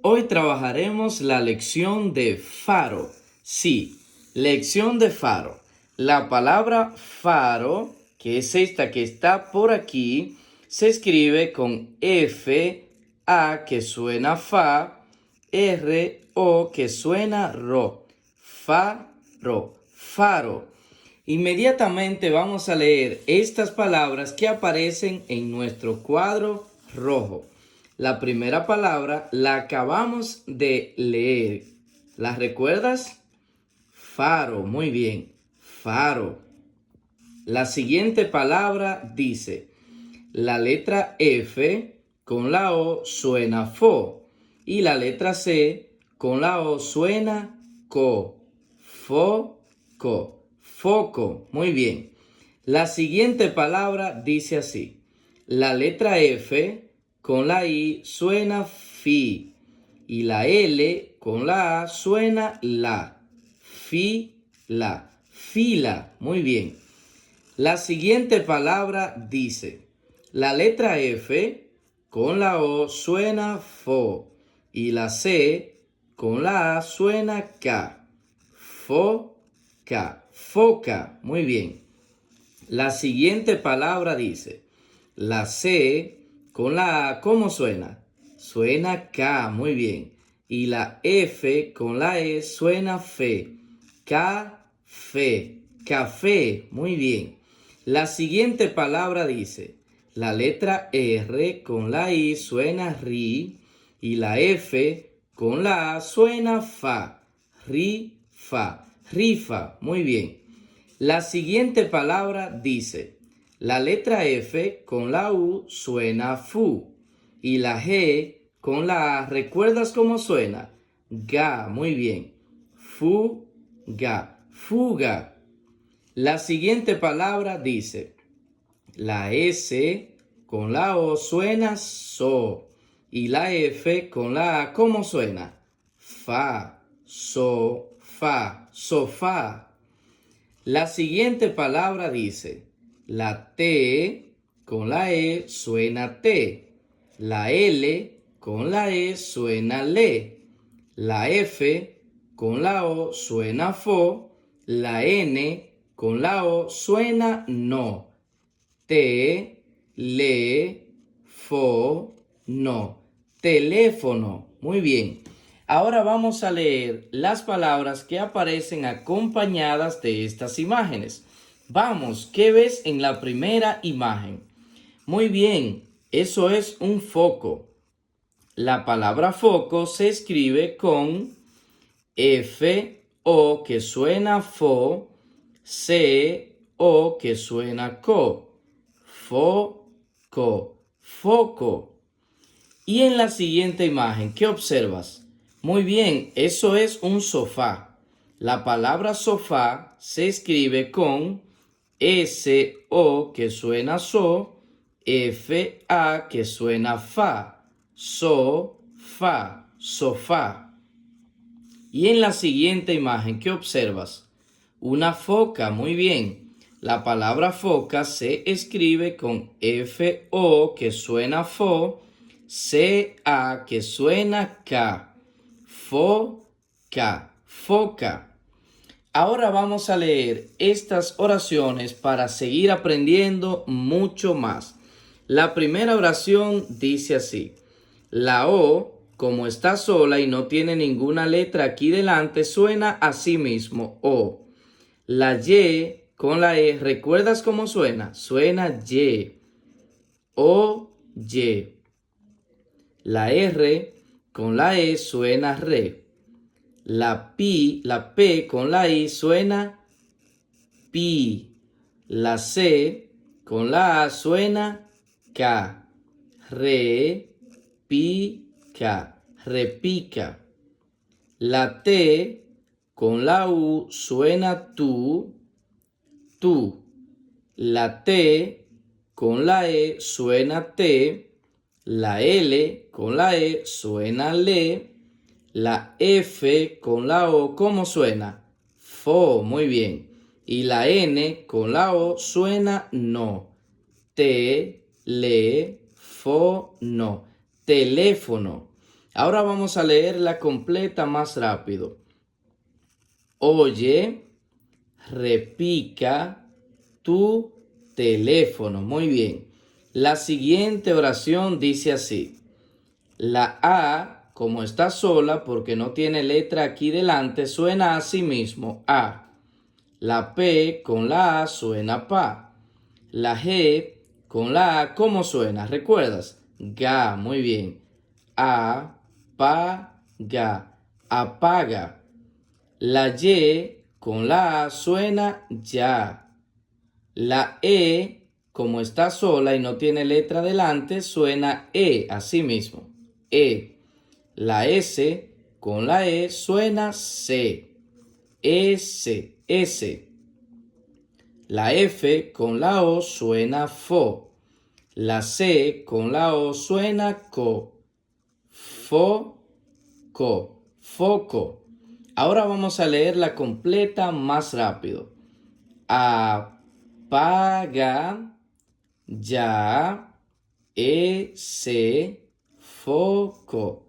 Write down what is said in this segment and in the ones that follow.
Hoy trabajaremos la lección de faro. Sí, lección de faro. La palabra faro, que es esta que está por aquí, se escribe con F, A que suena fa, R, O que suena ro. Faro, faro. Inmediatamente vamos a leer estas palabras que aparecen en nuestro cuadro rojo. La primera palabra la acabamos de leer. ¿La recuerdas? Faro, muy bien. Faro. La siguiente palabra dice, la letra F con la O suena fo y la letra C con la O suena co. Foco. Foco. Muy bien. La siguiente palabra dice así. La letra F con la I suena fi y la L con la A suena la. Fila. Fila. Muy bien. La siguiente palabra dice. La letra F con la O suena fo y la C con la A suena ca. Foca. Foca. Muy bien. La siguiente palabra dice, la C con la A, ¿cómo suena? Suena K, muy bien. Y la F con la E suena fe. Café, café, muy bien. La siguiente palabra dice, la letra R con la I suena ri y la F con la A suena fa. Rifa, rifa, muy bien. La siguiente palabra dice, la letra F con la U suena fu y la G con la A, ¿recuerdas cómo suena? Ga, muy bien. Fuga, fuga. La siguiente palabra dice, la S con la O suena so y la F con la A, ¿cómo suena? Fa, so, fa, sofá. La siguiente palabra dice, la T con la E suena T, la L con la E suena le, la F con la O suena fo, la N con la O suena no. Te, le, fo, no. Teléfono. Muy bien. Ahora vamos a leer las palabras que aparecen acompañadas de estas imágenes. Vamos, ¿qué ves en la primera imagen? Muy bien, eso es un foco. La palabra foco se escribe con F, O que suena fo, C, O que suena co. Foco, foco. Y en la siguiente imagen, ¿qué observas? Muy bien, eso es un sofá. La palabra sofá se escribe con S-O que suena so, F-A que suena fa. So-fa, sofá. Y en la siguiente imagen, ¿qué observas? Una foca, muy bien. La palabra foca se escribe con F-O que suena fo, C-A que suena ca. Foca, foca. Ahora vamos a leer estas oraciones para seguir aprendiendo mucho más. La primera oración dice así. La O, como está sola y no tiene ninguna letra aquí delante, suena así mismo, O. La Y con la E, ¿recuerdas cómo suena? Suena Y. O, Y. La R con la E suena Re. La P con la I suena Pi. La C con la A suena K. Repica, repica. La T con la U suena tú. La T con la E suena te. La L con la E suena le. La F con la O, ¿cómo suena? Fo, muy bien. Y la N con la O suena no. Te, le, fo, no. Teléfono. Ahora vamos a leerla completa más rápido. Oye, repica tu teléfono. Muy bien. La siguiente oración dice así. La A, como está sola porque no tiene letra aquí delante, suena a sí mismo A. La P con la A suena pa. La G con la A, ¿cómo suena? ¿Recuerdas? Ga, muy bien. A, pa, ga. Apaga. La Y con la A suena ya. La E, como está sola y no tiene letra delante, suena E, así mismo. E. La S con la E suena C. S, S. La F con la O suena fo. La C con la O suena co. Fo, co, foco. Ahora vamos a leerla completa más rápido. Apaga ya ese foco.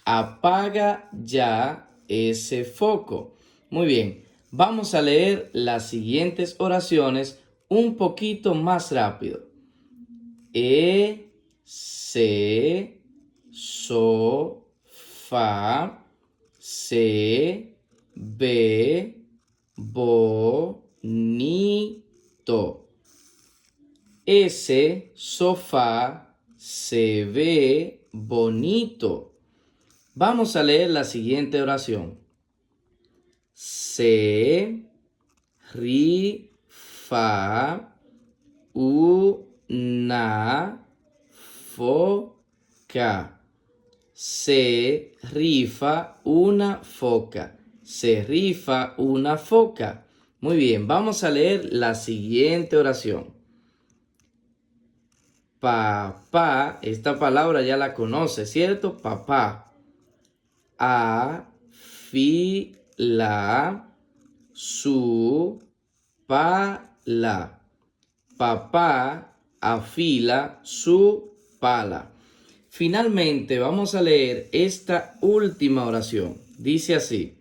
Apaga ya ese foco. Muy bien, vamos a leer las siguientes oraciones un poquito más rápido. Se, so, fa, se, ve, bonito. Ese sofá se ve bonito. Vamos a leer la siguiente oración. Se rifa una foca. Se rifa una foca. Se rifa una foca. Muy bien, vamos a leer la siguiente oración. Papá, esta palabra ya la conoce, ¿cierto? Papá. Afila su pala. Papá afila su pala. Finalmente vamos a leer esta última oración. Dice así.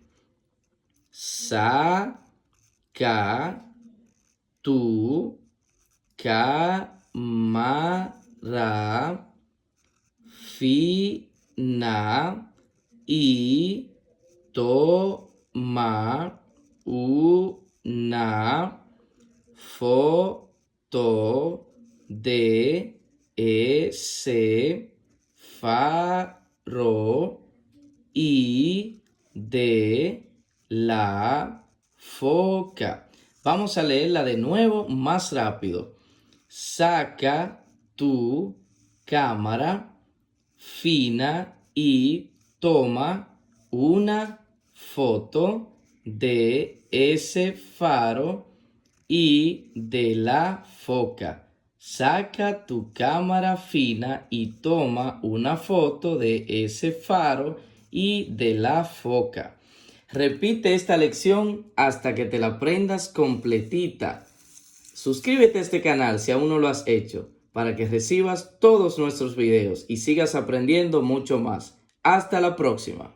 Saca tu cámara fina y toma una foto de ese faro y de la foca. Vamos a leerla de nuevo más rápido. Saca tu cámara fina y toma una foto de ese faro y de la foca. Saca tu cámara fina y toma una foto de ese faro y de la foca. Repite esta lección hasta que te la aprendas completita. Suscríbete a este canal si aún no lo has hecho, para que recibas todos nuestros videos y sigas aprendiendo mucho más. Hasta la próxima.